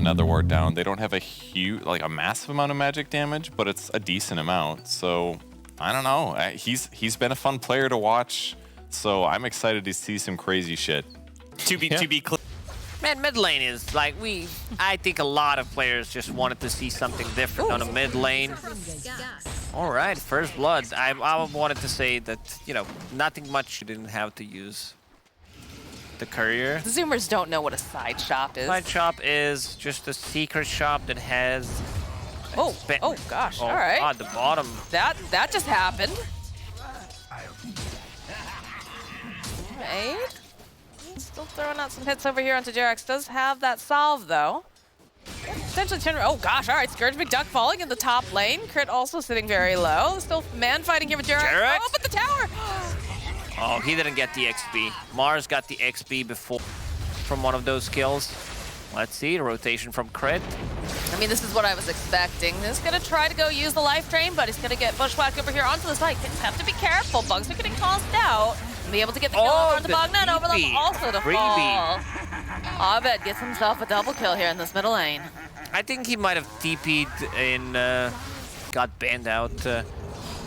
Nether Wart down. They don't have a huge, like a massive amount of magic damage, but it's a decent amount. So I don't know. He's been a fun player to watch. So I'm excited to see some crazy shit. To be clear. Man, mid lane is like I think a lot of players just wanted to see something different on a mid lane. All right, first blood. I wanted to say that, you know, nothing much you didn't have to use the courier. The Zoomers don't know what a side shop is. Side shop is just a secret shop that has. Oh gosh! Oh, all right. God, the bottom. That just happened. Abed. Still throwing out some hits over here onto Jerax. Does have that solve though. Potentially turn. Oh gosh! All right, Scourge McDuck falling in the top lane. Crit also sitting very low. Still man fighting here with Jerax. Oh, but the tower. Oh, he didn't get the XP. Mars got the XP before from one of those kills. Let's see, rotation from Crit. I mean, this is what I was expecting. He's gonna try to go use the life drain, but he's gonna get bushwhacked over here onto the site. Kids have to be careful. Bugs are getting tossed out. And be able to get the kill over onto Bogna and over them also to fall. Abed gets himself a double kill here in this middle lane. I think he might have TP'd in, got banned out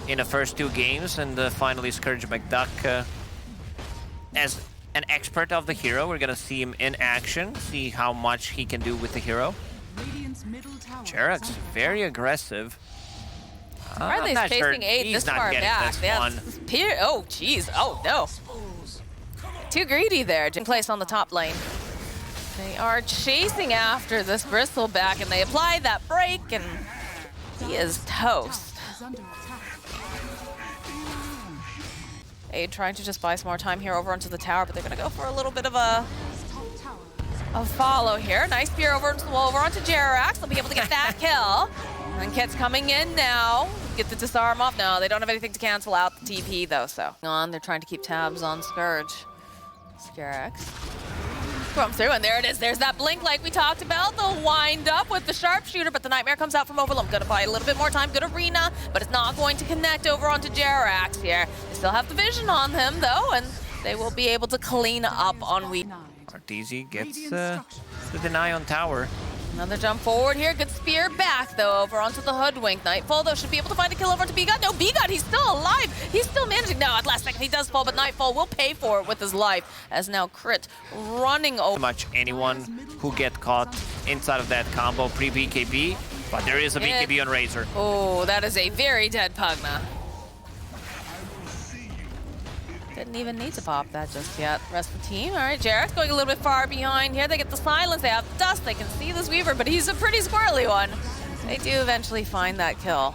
in the first 2 games, and finally Scourge McDuck as an expert of the hero. We're gonna see him in action, see how much he can do with the hero. Jerax, very aggressive. Are they chasing Aid this far back? Oh, jeez. Oh, no. Too greedy there. In place on the top lane. They are chasing after this Bristleback, and they apply that break, and he is toast. Aid trying to just buy some more time here over onto the tower, but they're going to go for a little bit of a follow here. Nice spear over into the wall, over onto Jerax. They'll be able to get that kill. And Kit's coming in now. Get the disarm off. No, they don't have anything to cancel out the TP though, so. They're trying to keep tabs on Scourge. Jerax. Come through, and there it is. There's that blink like we talked about. They'll wind up with the sharpshooter, but the Nightmare comes out from Overloom. Gonna buy a little bit more time. Good arena, but it's not going to connect over onto Jerax here. They still have the vision on him though, and they will be able to clean up on Weed. Arteezy gets the deny on tower. Another jump forward here. Good spear back, though, over onto the Hoodwink. Nightfall, though, should be able to find a kill over to Bigot. No, Bigot, he's still alive. He's still managing. No, at last second, he does fall, but Nightfall will pay for it with his life, as now Crit running over. Much anyone who get caught inside of that combo pre-BKB, but there is a BKB on Razor. Oh, that is a very dead Pugna. Didn't even need to pop that just yet. Rest of the team. All right, Jerax going a little bit far behind here. They get the silence. They have dust. They can see this Weaver, but he's a pretty squirrely one. They do eventually find that kill.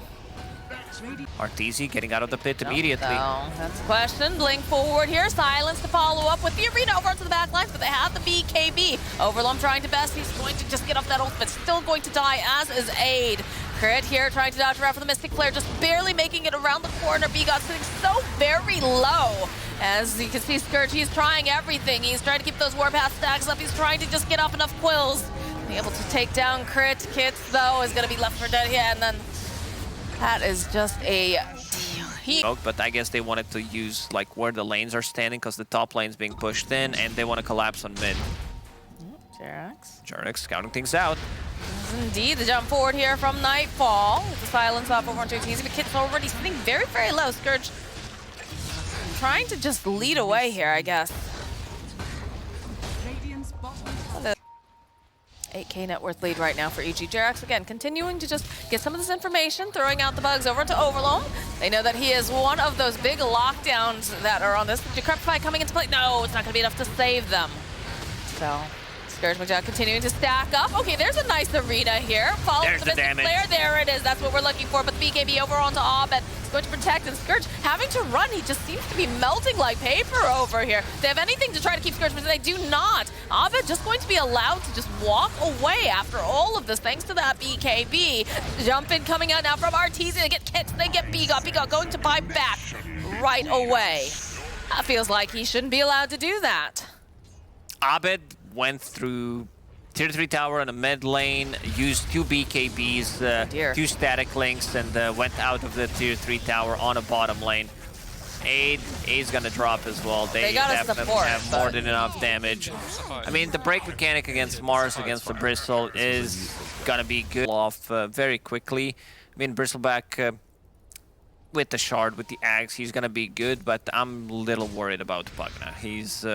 Arteezy getting out of the pit immediately. So that's the question. Blink forward here. Silence to follow up with the arena over onto the back lines, but they have the BKB. Overlum trying to best. He's going to just get off that ult, but still going to die, as is Aid. Crit here trying to dodge around for the Mystic Flare, just barely making it around the corner. Bigot sitting so very low. As you can see, Scourge, he's trying everything. He's trying to keep those Warpath stacks up. He's trying to just get off enough quills. Be able to take down Crit. Kits, though, is going to be left for dead here, and then that is just a... But I guess they wanted to use like where the lanes are standing, because the top lane's being pushed in, and they want to collapse on mid. Jerax scouting things out. Indeed, the jump forward here from Nightfall. With the silence off over onto Arteezy, but Kit's already sitting very, very low. Scourge trying to just lead away here, I guess. 8K net worth lead right now for EG. Jerax, again, continuing to just get some of this information, throwing out the bugs over to Overloom. They know that he is one of those big lockdowns that are on this. Decrepify coming into play. No, it's not going to be enough to save them. So, Scourge McDuck continuing to stack up. Okay, there's a nice arena here. Follow there's the damage. Flare. There it is. That's what we're looking for. But the BKB over onto Abed. Going to protect, and Scourge having to run. He just seems to be melting like paper over here. If they have anything to try to keep Scourge, but they do not. Abed just going to be allowed to just walk away after all of this, thanks to that BKB. Jump in coming out now from Arteezy. They get Kits, they get Bigot. Bigot going to buy back right away. That feels like he shouldn't be allowed to do that. Abed went through Tier 3 tower in a mid lane, used 2 BKBs, 2 static links, and went out of the Tier 3 tower on a bottom lane. Aid's gonna drop as well. They gotta definitely support, have more but- than enough damage. I mean, the break mechanic against Mars, against the Bristle, is gonna be good off very quickly. I mean, Bristleback with the shard, with the axe, he's gonna be good, but I'm a little worried about Pugna. He's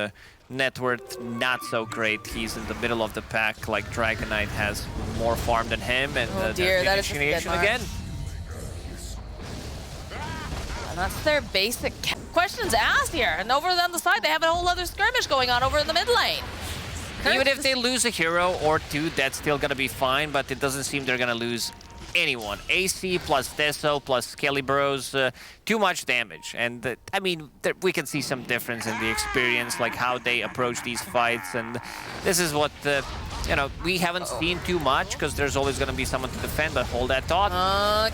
net worth not so great. He's in the middle of the pack. Like Dragonite has more farm than him, and Oh dear, that is just a good initiation mark. again. And that's their basic questions asked here. And over on the side, they have a whole other skirmish going on over in the mid lane. Even if they lose a hero or two, that's still gonna be fine, but it doesn't seem they're gonna lose anyone. AC plus Teso plus Skelly Bros, too much damage. And I mean, we can see some difference in the experience, like how they approach these fights. And this is what, you know, we haven't seen too much because there's always gonna be someone to defend, but hold that thought.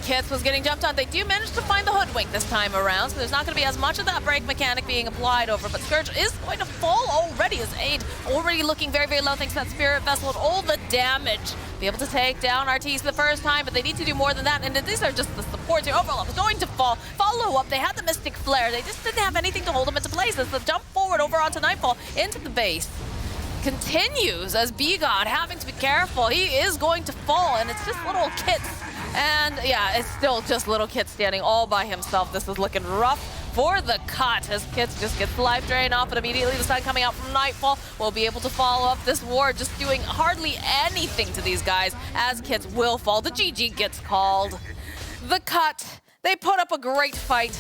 Kits was getting jumped on. They do manage to find the Hoodwink this time around, so there's not going to be as much of that break mechanic being applied over, but Scourge is going to fall already as Aid already looking very, very low thanks to that Spirit Vessel and all the damage. Be able to take down RTs the first time, but they need to do more than that, and these are just the supports here. Overall is going to fall. Follow up, they had the Mystic Flare. They just didn't have anything to hold them into place as the jump forward over onto Nightfall into the base continues as B-God having to be careful. He is going to fall, and it's just little Kits. And yeah, it's still just little Kit standing all by himself. This is looking rough for the cut as Kits just gets the life drain off, and immediately the sun coming out from Nightfall will be able to follow up this war, just doing hardly anything to these guys as Kits will fall. The GG gets called. The cut, they put up a great fight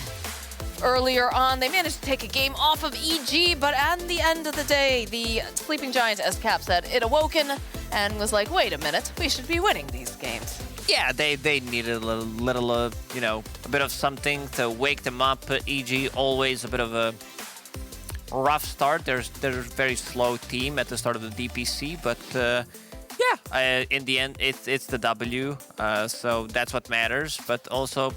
earlier on. They managed to take a game off of EG, but at the end of the day, the Sleeping Giants, as Cap said, it awoken and was like, wait a minute, we should be winning these games. Yeah, they needed a little you know, a bit of something to wake them up. EG always a bit of a rough start. They're a very slow team at the start of the DPC, but yeah, in the end, it's the W, so that's what matters. But also,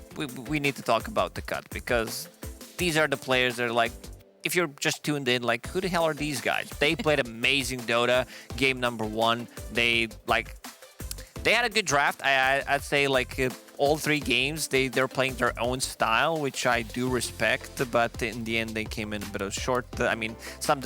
we need to talk about the cut, because these are the players that are like, if you're just tuned in, like, who the hell are these guys? They played amazing Dota, game number 1. They had a good draft. I'd say like all 3 games, they're playing their own style, which I do respect, but in the end they came in a bit of short. I mean, some